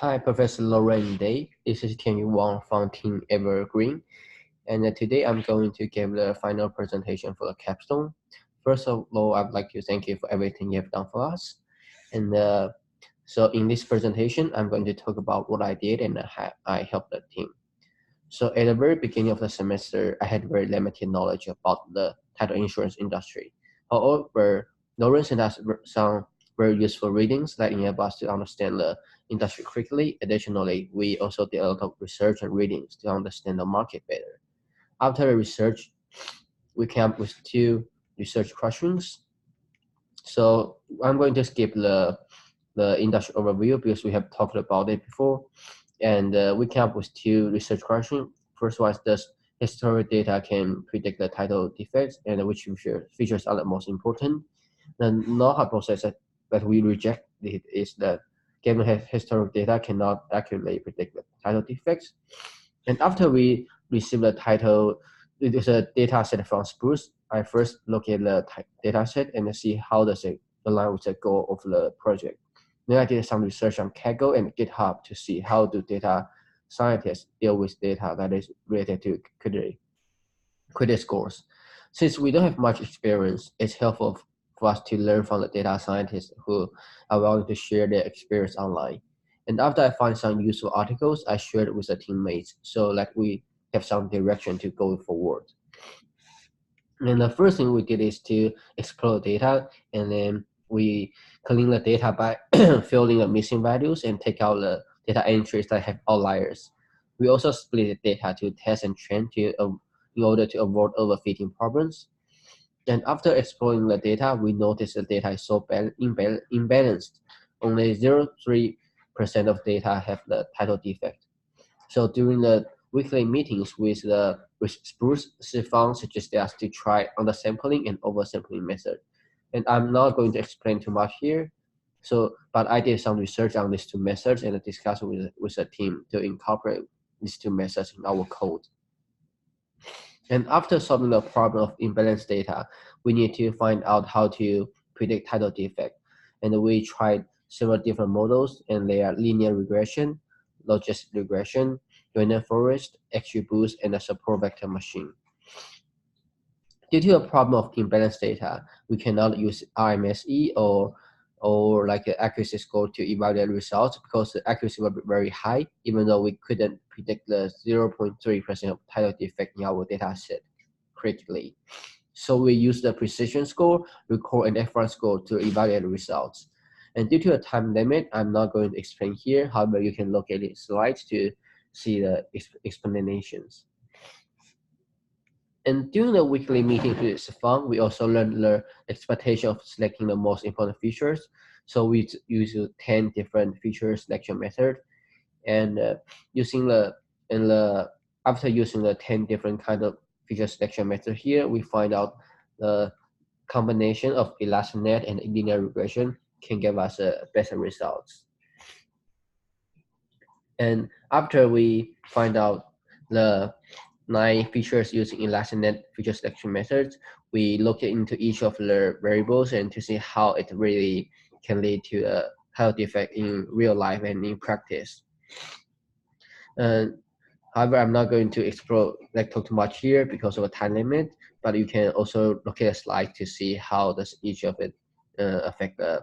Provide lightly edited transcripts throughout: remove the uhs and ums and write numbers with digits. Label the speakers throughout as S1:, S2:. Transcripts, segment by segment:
S1: Hi, Professor Lauren Day. This is Tianyu Wang from Team Evergreen. And today I'm going to give the final presentation for the Capstone. First of all, I'd like to thank you for everything you have done for us. And so in this presentation, I'm going to talk about what I did and how I helped the team. So at the very beginning of the semester, I had very limited knowledge about the title insurance industry. However, Lauren sent us some very useful readings that enable us to understand the industry quickly. Additionally, we also did a lot of research and readings to understand the market better. After the research, we came up with two research questions. So I'm going to skip the industry overview because we have talked about it before. And we came up with two research questions. First one is, does historic data can predict the title defects, and which features are the most important? The null hypothesis that we reject is that given historic data cannot accurately predict the title defects. And after we receive the title, it is a data set from Spruce. I first look at the data set and see how does it align with the goal of the project. Then I did some research on Kaggle and GitHub to see how do data scientists deal with data that is related to credit scores. Since we don't have much experience, it's helpful for us to learn from the data scientists who are willing to share their experience online. And after I find some useful articles, I shared it with the teammates so like we have some direction to go forward. And the first thing we did is to explore data, and then we clean the data by filling the missing values and take out the data entries that have outliers. We also split the data to test and train in order to avoid overfitting problems. And after exploring the data, we noticed the data is so imbalanced. Only 0.3% of data have the title defect. So during the weekly meetings with Spruce, Sifang suggested us to try undersampling and oversampling method. And I'm not going to explain too much here. But I did some research on these two methods and discussed with the team to incorporate these two methods in our code. And after solving the problem of imbalanced data, we need to find out how to predict title defect. And we tried several different models, and they are linear regression, logistic regression, random forest, XGBoost, and a support vector machine. Due to a problem of imbalanced data, we cannot use RMSE or like an accuracy score to evaluate results because the accuracy will be very high, even though we couldn't predict the 0.3% of title defect in our data set correctly. So we use the precision score, record, and F1 score to evaluate the results. And due to a time limit, I'm not going to explain here. However, you can look at the slides to see the explanations. And during the weekly meeting with Sifang, we also learned the expectation of selecting the most important features. So we use 10 different feature selection method, and after using the 10 different kind of feature selection method here, we find out the combination of ElastiNet and linear regression can give us better results. And after we find out the 9 features using ElastiNet feature selection methods, we look into each of the variables and to see how it really can lead to a title defect in real life and in practice. However, I'm not going to talk too much here because of a time limit, but you can also look at a slide to see how does each of it affect the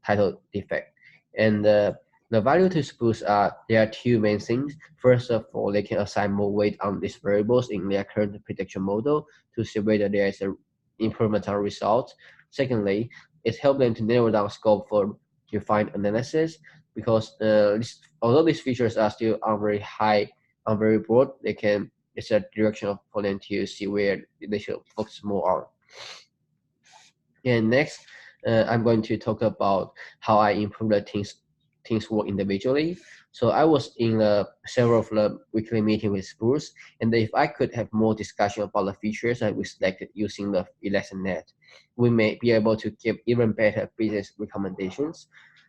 S1: title defect. And the value to Spruce there are two main things. First of all, they can assign more weight on these variables in their current prediction model to see whether there is an improvement on results. Secondly, it helps them to narrow down scope for refined analysis because although these features are still on very high, on very broad, it's a direction for them to see where they should focus more on. And next, I'm going to talk about how I improve the teams work individually. So I was in several of the weekly meeting with Spruce, and if I could have more discussion about the features that we selected using the ElastiNet, we may be able to give even better business recommendations.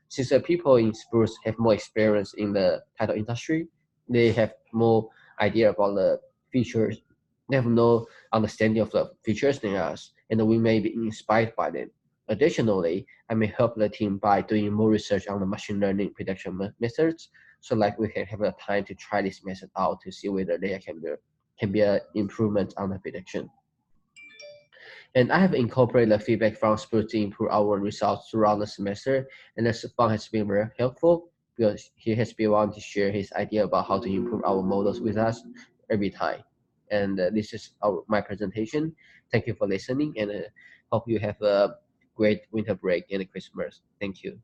S1: Since the people in Spruce have more experience in the title industry, they have more idea about the features. They have no understanding of the features than us, and we may be inspired by them. Additionally, I may help the team by doing more research on the machine learning prediction methods, so like we can have a time to try this method out to see whether there can be an improvement on the prediction. And I have incorporated the feedback from Spurs to improve our results throughout the semester, and the fund has been very helpful because he has been wanting to share his idea about how to improve our models with us every time. And this is my presentation. Thank you for listening, and hope you have a great winter break and Christmas. Thank you.